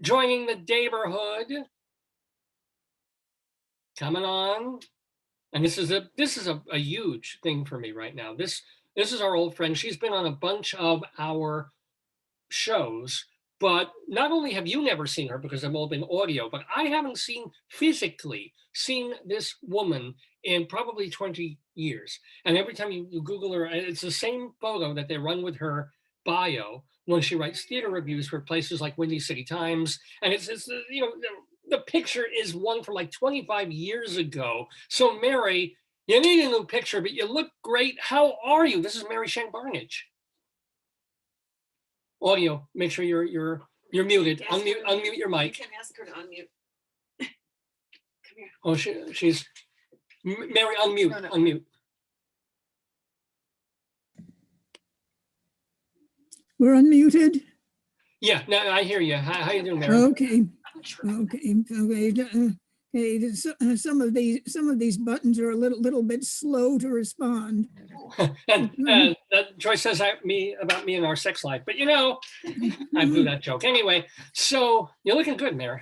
joining the neighborhood, coming on. And this is a huge thing for me right now. This is our old friend. She's been on a bunch of our shows, but not only have you never seen her because they've all been audio, but I haven't physically seen this woman in probably 20 years. And every time you Google her, it's the same photo that they run with her bio when she writes theater reviews for places like Windy City Times. And it's you know, the picture is one from like 25 years ago. So Mary, you need a new picture, but you look great. How are you? This is Mary Shen Barnidge. Audio, make sure you're muted. Unmute your mic. You can ask her to unmute. Come here. Oh, she's Mary. Unmute. No. Unmute. We're unmuted. Yeah, no, I hear you. How you doing, Mary? Okay. Some of these buttons are a little bit slow to respond. and Joyce says about me and our sex life, but you know, I blew that joke anyway. So you're looking good, Mary.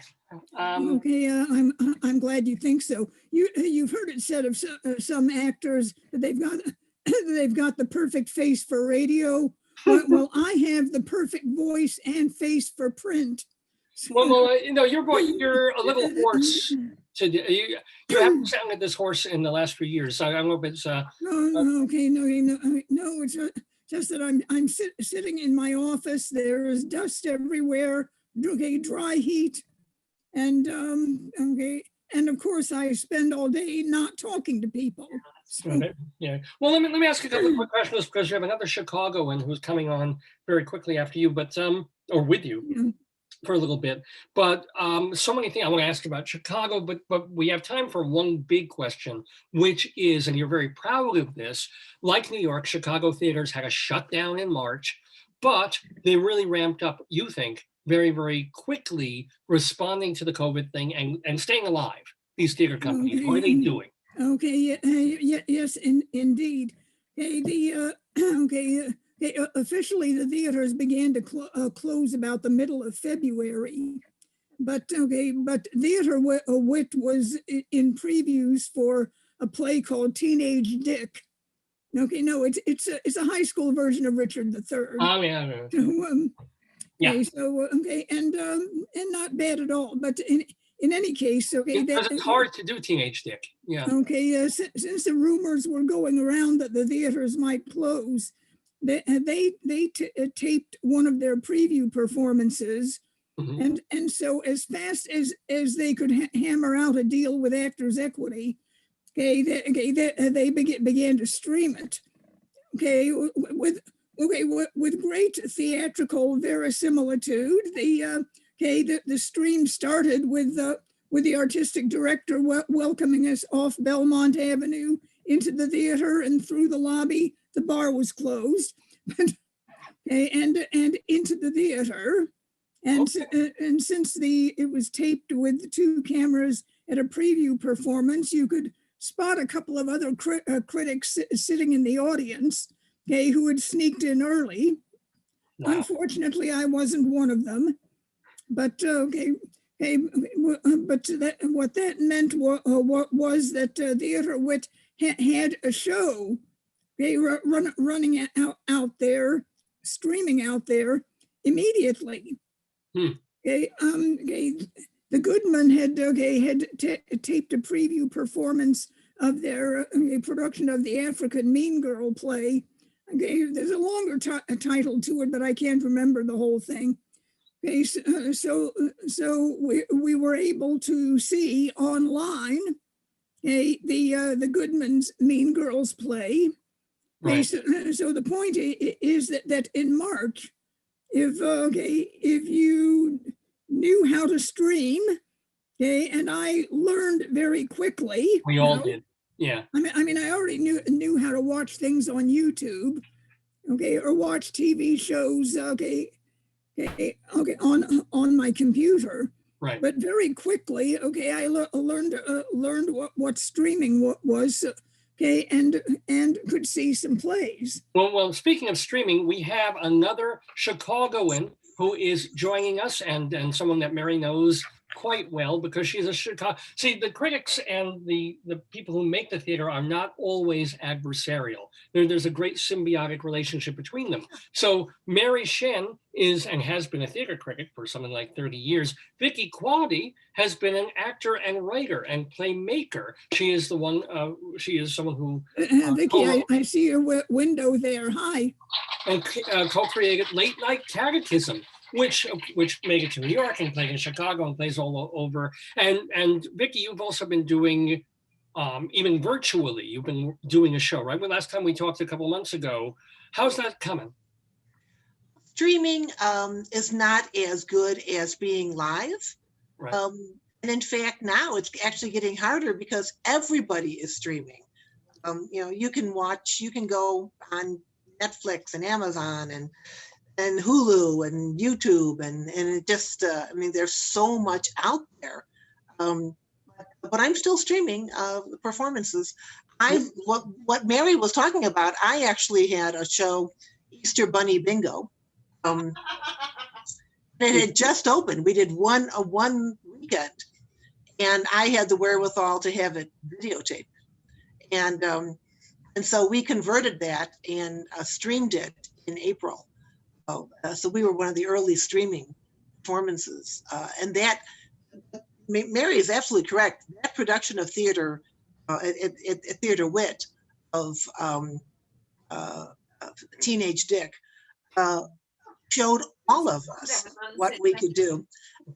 Okay, I'm glad you think so. You've heard it said of some actors that they've got the perfect face for radio. Well, I have the perfect voice and face for print. Well, you know, you're a little hoarse today. You haven't sounded this hoarse in the last few years. So I don't know if it's no, it's just that I'm sitting in my office. There is dust everywhere. Okay, dry heat, and and of course I spend all day not talking to people. So. Yeah. Well, let me ask you a couple of quick questions because you have another Chicagoan who's coming on very quickly after you, but or with you. Yeah. For a little bit, but so many things I want to ask about Chicago, but we have time for one big question, which is, and you're very proud of this, like New York, Chicago theaters had a shutdown in March, but they really ramped up, you think, very, very quickly responding to the COVID thing and staying alive, these theater companies. Okay. What are they doing? Okay, yes, indeed. Officially, the theaters began to close about the middle of February, but Theater Wit was in previews for a play called Teenage Dick. Okay, no, it's a high school version of Richard III. Oh yeah. And not bad at all. But in any case, because it's hard to do Teenage Dick. Yeah. Okay, since the rumors were going around that the theaters might close. They taped one of their preview performances, mm-hmm. and so as fast as they could hammer out a deal with Actors Equity, they began to stream it. With great theatrical verisimilitude, the stream started with the artistic director welcoming us off Belmont Avenue into the theater and through the lobby. The bar was closed, and into the theater, and since it was taped with 2 cameras at a preview performance, you could spot a couple of other critics sitting in the audience, who had sneaked in early. Wow. Unfortunately, I wasn't one of them, but what that meant was that Theater Wit had a show. They were running out there, streaming out there immediately. The Goodman had taped a preview performance of their production of the African Mean Girl play. There's a longer title to it, but I can't remember the whole thing. So we were able to see online the Goodman's Mean Girls play. Right. So the point is that in March, if you knew how to stream, and I learned very quickly. We all did, yeah. I mean, I already knew how to watch things on YouTube, or watch TV shows, on my computer. Right. But very quickly, I learned what streaming was. And could see some plays. Well, speaking of streaming, we have another Chicagoan who is joining us, and someone that Mary knows quite well because she's a Chicago. See, the critics and the people who make the theater are not always adversarial. There's a great symbiotic relationship between them. So Mary Shen is and has been a theater critic for something like 30 years. Vicki Quade has been an actor and writer and playmaker. She is the one. She is someone who Vicki, I see your window there. Hi. and co-created Late Night Catechism, which made it to New York and played in Chicago and plays all over. And Vicki, you've also been doing, even virtually, you've been doing a show, right? Well, last time we talked a couple months ago. How's that coming? Streaming is not as good as being live. Right. And in fact, now it's actually getting harder because everybody is streaming. You can go on Netflix and Amazon and Hulu and YouTube and it just, there's so much out there. But I'm still streaming performances. What Mary was talking about, I actually had a show, Easter Bunny Bingo. It had just opened. We did one weekend, and I had the wherewithal to have it videotaped. And so we converted that and streamed it in April. So we were one of the early streaming performances. And that, Mary is absolutely correct. That production of theater, at Theater Wit of Teenage Dick, showed all of us what we could do.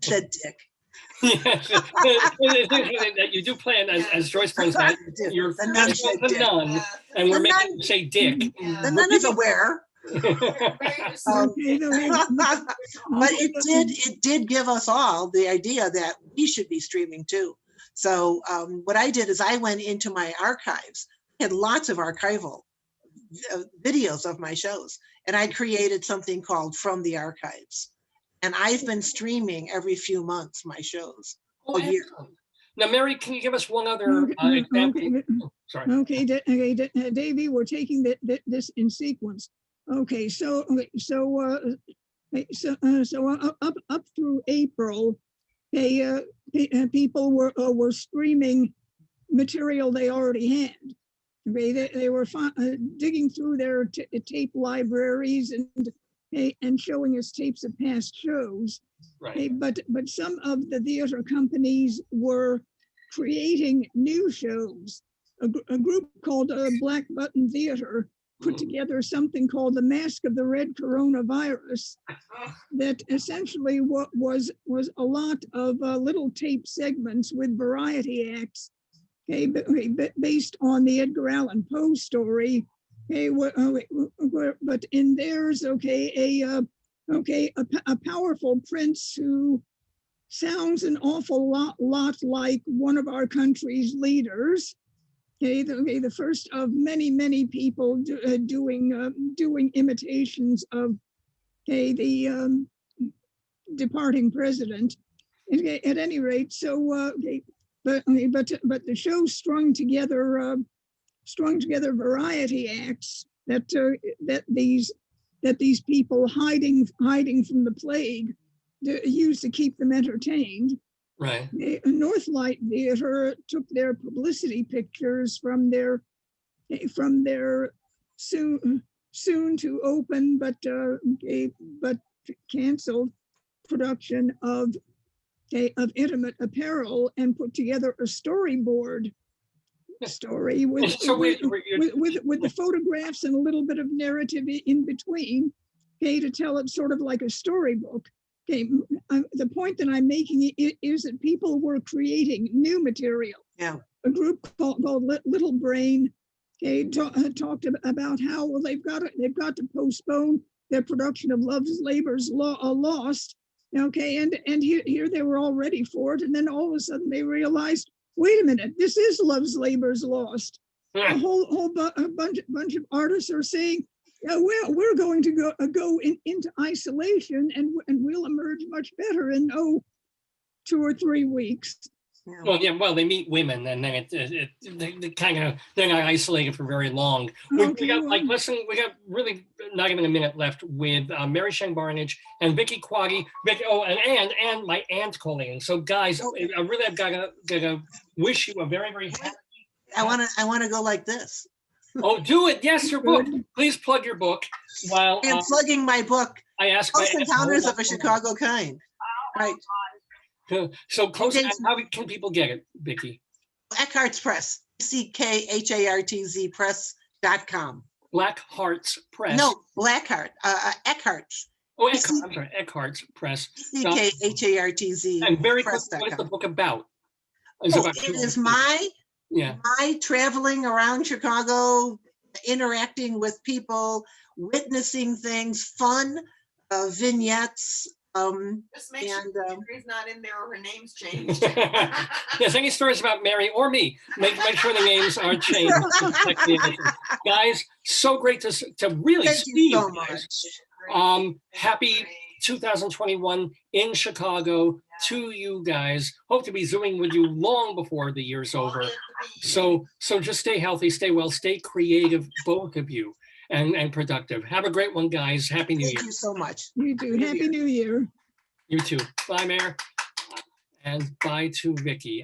Said Dick. That you do plan, as Joyce points out, you're The nun said the Dick. nun, and we're making you say Dick. The nun is aware. But it did give us all the idea that we should be streaming too. So what I did is I went into my archives. I had lots of archival videos of my shows, and I created something called From the Archives. And I've been streaming every few months my shows. Oh, year. Now, Mary, can you give us one other example? Oh, sorry. Okay, Davey, we're taking this in sequence. Okay, so up through April, people were streaming material they already had. They were digging through their tape libraries and showing us tapes of past shows. Right. But some of the theater companies were creating new shows. A group called Black Button Theater put together something called the Mask of the Red Coronavirus that essentially was a lot of little tape segments with variety acts, based on the Edgar Allan Poe story. But in theirs, a powerful prince who sounds an awful lot like one of our country's leaders. The first of many people doing imitations of the departing president. At any rate, so but the show strung together variety acts that these people hiding from the plague used to keep them entertained. Right. Northlight Theater took their publicity pictures from their soon to open but canceled production of Intimate Apparel and put together a storyboard story with the photographs and a little bit of narrative in between, to tell it sort of like a storybook. The point that I'm making is that people were creating new material. Yeah. A group called Little Brain talked about how they've got to postpone their production of Love's Labor's Lost. Okay, and here they were all ready for it, and then all of a sudden they realized, wait a minute, this is Love's Labor's Lost. A whole bunch of artists are saying, yeah, we're going to go into isolation, and we'll emerge much better in 2 or 3 weeks. Yeah. Well, yeah, well, they meet women and then they kind of, they're not isolated for very long. We Okay, got like, well, listen, we got really not even a minute left with Mary Shen Barnidge and Vicki Quade, Vicki, oh, and my aunt calling in. So guys, I really have gotta wish you a very, very happy. I want to go like this. Oh, do it. Yes, your book. Good. Please plug your book while I'm plugging my book, I ask my Close Encounters of a Chicago Kind. Right. So close. Jason- How can people get it, Vicki? Eckhart's Press, CKHARTZ Press.com. Black Hearts Press. No, Blackheart, Eckhart's, Oh, Eckhart, I'm sorry, Eckhart's Press. CKHARTZ And very quick, what is the Press.com. book about? It's about It is my traveling around Chicago, interacting with people, witnessing things, fun, vignettes. Just make And, sure Mary's not in there or her name's changed. Yes, any stories about Mary or me, make sure the names are changed. Guys, so great to really Thank see you so you guys. much. Happy 2021 in Chicago to you guys. Hope to be Zooming with you long before the year's over. So just stay healthy, stay well, stay creative, both of you, and productive. Have a great one, guys. Happy New Year. Thank you so much. you too. New Happy Year. New Year. You too. Bye, Mayor. And bye to Vicki.